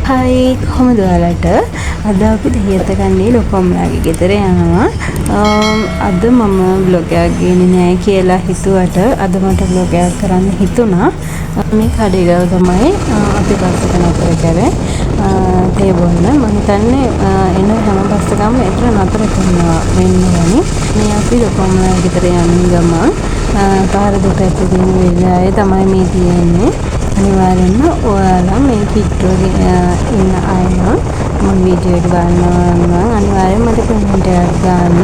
හයි කොහොමද ඔයාලට අද අපි දෙහියත ගන්නේ ලොකු අම්මලාගේ ගෙදර යනවා. අද මම බ්ලොග් එකක් ගේන්නේ නැහැ කියලා හිතුවට අද මට බ්ලොග් එකක් කරන්න හිතුණා. මේ කඩේ ගාව තමයි අපි බස් එක නතර කරේ. තේ බොන්න මම හිතන්නේ එන හැම බස් එකක්ම එතන නතර කරනවා වෙන්න ඕනි. මේ අපි ලොකු අම්මලාගේ ගෙදර යන ගමන් පාර දෙපැත්තේ තියෙන වෙලාවේ තමයි මේ තියෙන්නේ. අනිවාර්යෙන්ම ඔයාලා මේ කිට්ටුවේ ඉන්න අය නම් මම වීඩියෝ එක බලනවා නම් අනිවාර්යෙන්ම මට කමෙන්ට් එකක් දාන්න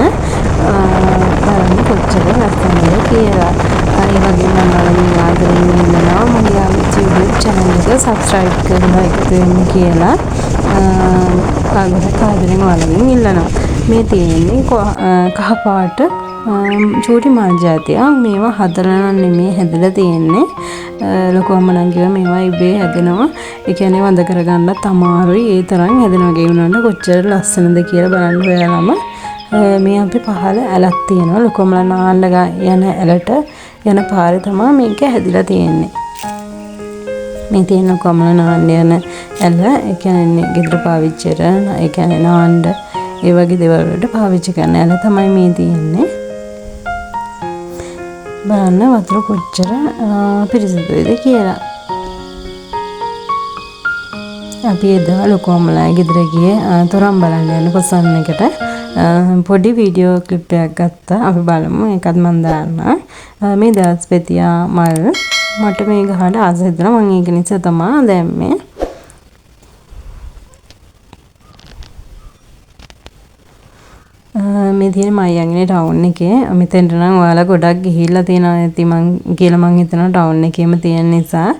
බලන්න කොච්චර ලස්සනද කියලා. ඒ වගේම මම ආදරෙන් ඉන්නවා මගේ YouTube channel එක subscribe කරලා එකතු වෙන්න කියලා ආදරෙන් ඔයාලගෙන් ඉල්ලනවා. මේ තියෙන්නේ කහ පාට චූටි මාල් ජාතියක්. මේවා හදලා නෙමෙයි හැදලා තියෙන්නේ. ලොකු අම්මා නම් කිව්වා මේවා ඉබේ හැදෙනවා. ඒ කියන්නේ වඳ කරගන්නත් අමාරුයි. ඒ තරම් හැදෙනවා ගේ වුණාට කොච්චර ලස්සනද කියලා බලන්න ඔයාලම. මේ අපි පහළ ඇලක් තියෙනවා. ලොකු අම්මලා නාන්න යන ඇලට යන පාරේ තමයි මේක හැදිලා තියෙන්නේ. මේ තියෙන ලොකු අම්මලා නාන්න යන ඇල ඒ කියන්නේ ගෙදර පාවිච්චියට ඒ කියන්නේ නාන්න ඒ වගේ දේවල් වලට පාවිච්චි කරන ඇල තමයි මේ තියෙන්නේ. බලන්න වතුර කොච්චර පිරිසිදුයිද කියලා. අපි එදා ලොකු අම්මලාගේ ගෙදර ගියේ තොරන් බලන්න යන පොසන් එකට පොඩි වීඩියෝ ක්ලිප් එකක් ගත්තා. අපි බලමු ඒකත් මම දාන්නම්. මේ දස්පෙතියා මල් මට මේ ගහට ආස හිතුණා. මම ඒක නිසා තමයි දැම්මේ. මේ තියෙන මයංගනේ ටවුන් එකේ මෙතෙන්ට නම් ඔයාලා ගොඩක් ගිහිල්ලා තියෙනවා ඇති මං කියලා මං හිතනවා ටවුන් එකේම තියෙන නිසා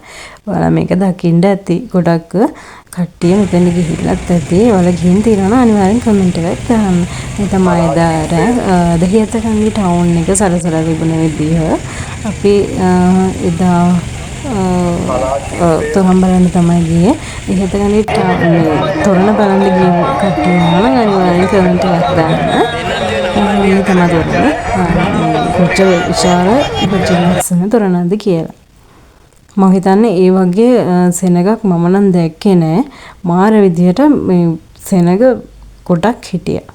ඔයාලා මේක දකින්න ඇති ගොඩක් කට්ටිය මෙතෙන් ගිහිල්ලාත් ඇති. ඔයාලා ගිහින් තියෙනවා නම් අනිවාර්යෙන් කමෙන්ට් එකක් දාන්න. මේ තමයි දෙහියත ගන්නේ ටවුන් එක සරසලා තිබුණ විදිහ. අපි එදා තොරන් බලන්න තමයි ගියේ. දෙහියත ගන්නේ තොරණ බලන්න ගිය කට්ටිය නම් අනිවාර්යෙන් කමෙන්ට් එකක් දාන්න. මේ තමයි තොරණ. කොච්චර විශාල කොච්චර ලස්සන තොරණක්ද කියලා. මම හිතන්නේ ඒ වගේ සෙනගක් මම නම් දැක්කේ නෑ. මාර විදියට මේ සෙනග කොටක් හිටියා.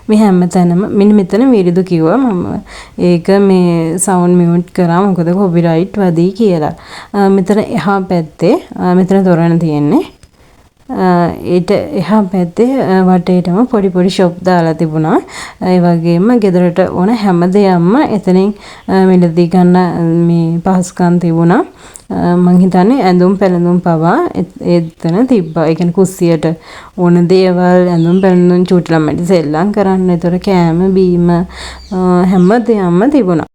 මේ හැමතැනම මෙන්න මෙතන විරිදු කිව්වා මම ඒක මේ සවුන්ඩ් මියුට් කරා මොකද කොපිරයිට් වදී කියලා. මෙතන එහා පැත්තේ මෙතන තොරණ තියෙන්නේ. ඊට එහා පැත්තේ වටේටම පොඩි පොඩි ෂොප් දාලා තිබුණා. ඒ වගේම ගෙදරට ඕන හැම දෙයක්ම එතනින් මිලදී ගන්න මේ පහසුකම් තිබුණා. මං හිතන්නේ ඇඳුම් පැළඳුම් පවා එතන තිබ්බා. ඒ කියන්නේ කුස්සියට ඕන දේවල් ඇඳුම් පැළඳුම් චූටි ළමයිට සෙල්ලම් කරන්න. ඒතර කෑම බීම හැම දෙයක්ම තිබුණා.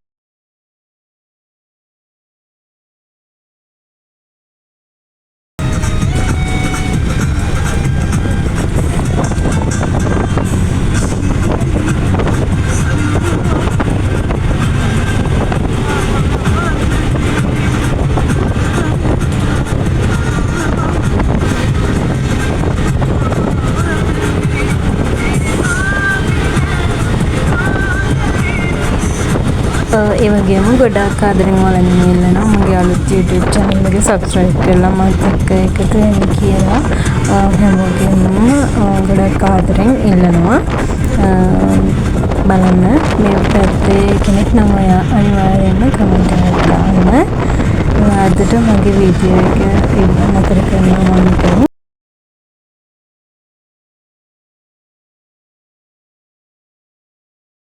ඒ වගේම ගොඩක් ආදරෙන් ඔයාලගෙන් ඉල්ලනවා මගේ අලුත් YouTube channel එක subscribe කරලා මත් එක්ක එකතු වෙන්න කියලා හැමෝගෙම ගොඩක් ආදරෙන් ඉල්ලනවා. බලන්න මේ පැත්තේ කෙනෙක් නම් ඔයා අනිවාර්යෙන්ම කමෙන්ට් එකක් දාන්න. අදට මගේ වීඩියෝ එක ඉන්න නතර කරනවා මම හිතන්නේ.